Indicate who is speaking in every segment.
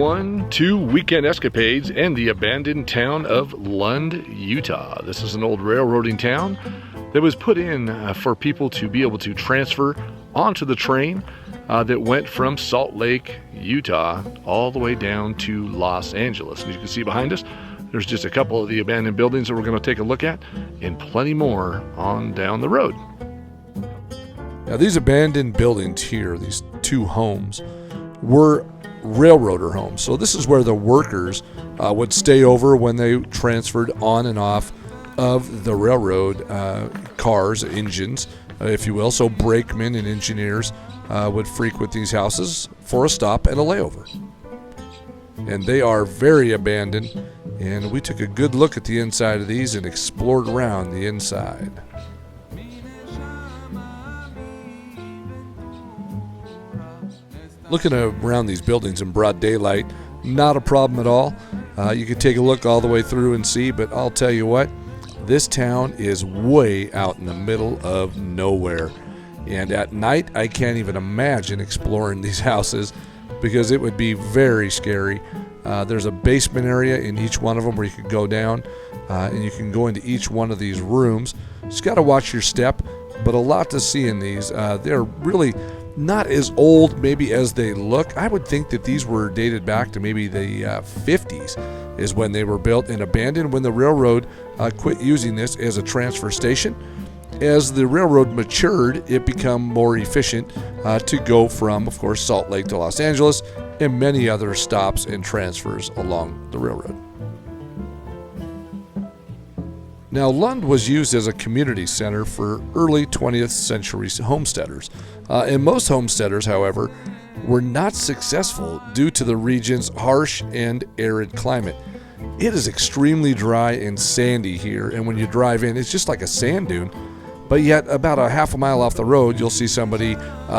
Speaker 1: everyone to Weekend Escapades and the abandoned town of Lund, Utah. This is an old railroading town that was put in for people to be able to transfer onto the train that went from Salt Lake, Utah, all the way down to Los Angeles. And you can see behind us, there's just a couple of the abandoned buildings that we're going to take a look at, and plenty more on down the road.
Speaker 2: Now, these abandoned buildings here, these two homes, were railroader homes. So this is where the workers would stay over when they transferred on and off of the railroad cars, engines, if you will. So brakemen and engineers would frequent these houses for a stop and a layover. And they are very abandoned, and we took a good look at the inside of these and explored around the inside. Looking around these buildings in broad daylight, not a problem at all. You could take a look all the way through and see, but I'll tell you what, this town is way out in the middle of nowhere. And at night, I can't even imagine exploring these houses because it would be very scary. There's a basement area in each one of them where you could go down, and you can go into each one of these rooms. Just got to watch your step, but a lot to see in these. They're really not as old maybe as they look. I would think that these were dated back to maybe the 50s is when they were built and abandoned when the railroad quit using this as a transfer station. As the railroad matured, it became more efficient to go from, of course, Salt Lake to Los Angeles and many other stops and transfers along the railroad. Now, Lund was used as a community center for early 20th century homesteaders. And most homesteaders, however, were not successful due to the region's harsh and arid climate. It is extremely dry and sandy here, and when you drive in, it's just like a sand dune. But yet, about a half a mile off the road, you'll see somebody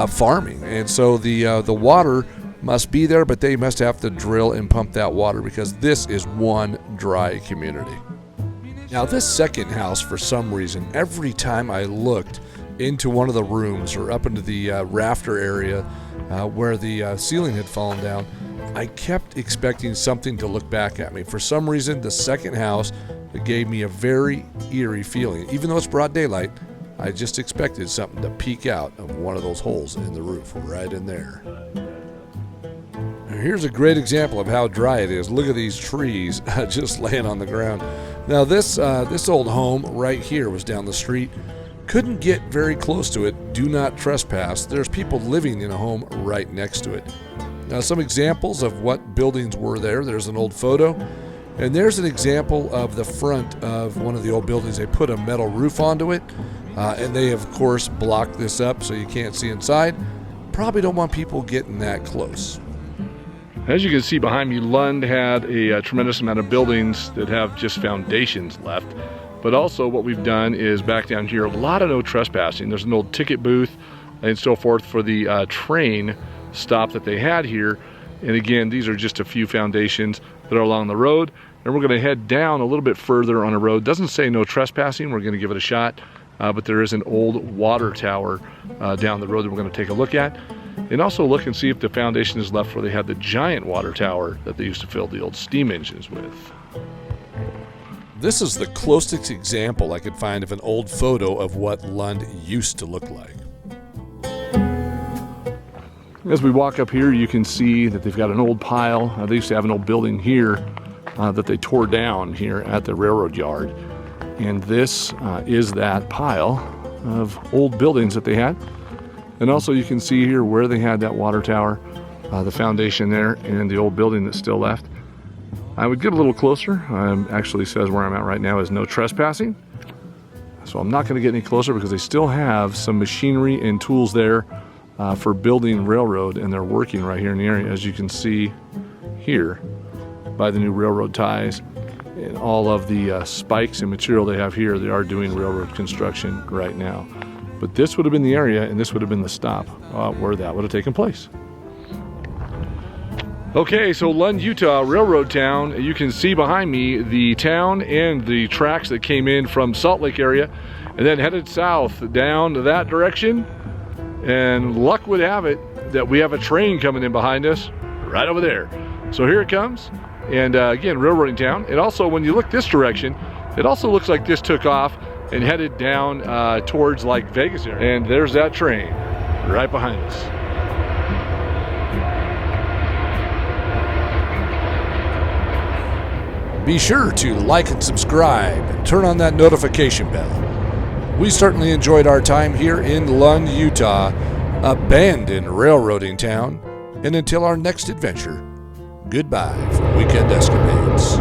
Speaker 2: farming. And so the water must be there, but they must have to drill and pump that water because this is one dry community. Now, this second house, for some reason, every time I looked into one of the rooms or up into the rafter area where the ceiling had fallen down, I kept expecting something to look back at me. For some reason, the second house gave me a very eerie feeling. Even though it's broad daylight, I just expected something to peek out of one of those holes in the roof right in there. Here's a great example of how dry it is. Look at these trees just laying on the ground. Now this old home right here was down the street. Couldn't get very close to it. Do not trespass. There's people living in a home right next to it. Now, some examples of what buildings were there. There's an old photo. And there's an example of the front of one of the old buildings. They put a metal roof onto it. And they, of course, blocked this up so you can't see inside. Probably don't want people getting that close.
Speaker 1: As you can see behind me, Lund had a tremendous amount of buildings that have just foundations left. But also what we've done is back down here, a lot of no trespassing. There's an old ticket booth and so forth for the train stop that they had here. And again, these are just a few foundations that are along the road. And we're going to head down a little bit further on a road. Doesn't say no trespassing. We're going to give it a shot. But there is an old water tower down the road that we're going to take a look at. And also look and see if the foundation is left where they had the giant water tower that they used to fill the old steam engines with.
Speaker 2: This is the closest example I could find of an old photo of what Lund used to look like.
Speaker 1: As we walk up here, you can see that they've got an old pile. They used to have an old building here that they tore down here at the railroad yard. And this is that pile of old buildings that they had. And also you can see here where they had that water tower, the foundation there, and the old building that's still left. I would get a little closer. Actually says where I'm at right now is no trespassing. So I'm not going to get any closer because they still have some machinery and tools there for building railroad, and they're working right here in the area, as you can see here by the new railroad ties and all of the spikes and material they have here. They are doing railroad construction right now. But this would have been the area, and this would have been the stop where that would have taken place. Okay, so Lund, Utah, railroad town. You can see behind me the town and the tracks that came in from Salt Lake area and then headed south down that direction. And luck would have it that we have a train coming in behind us right over there. So here it comes. And again, railroading town. And also, when you look this direction, it also looks like this took off and headed down towards like Vegas area. And there's that train right behind us.
Speaker 2: Be sure to like and subscribe and turn on that notification bell. We certainly enjoyed our time here in Lund, Utah, abandoned railroading town. And until our next adventure, goodbye from Weekend Escapades.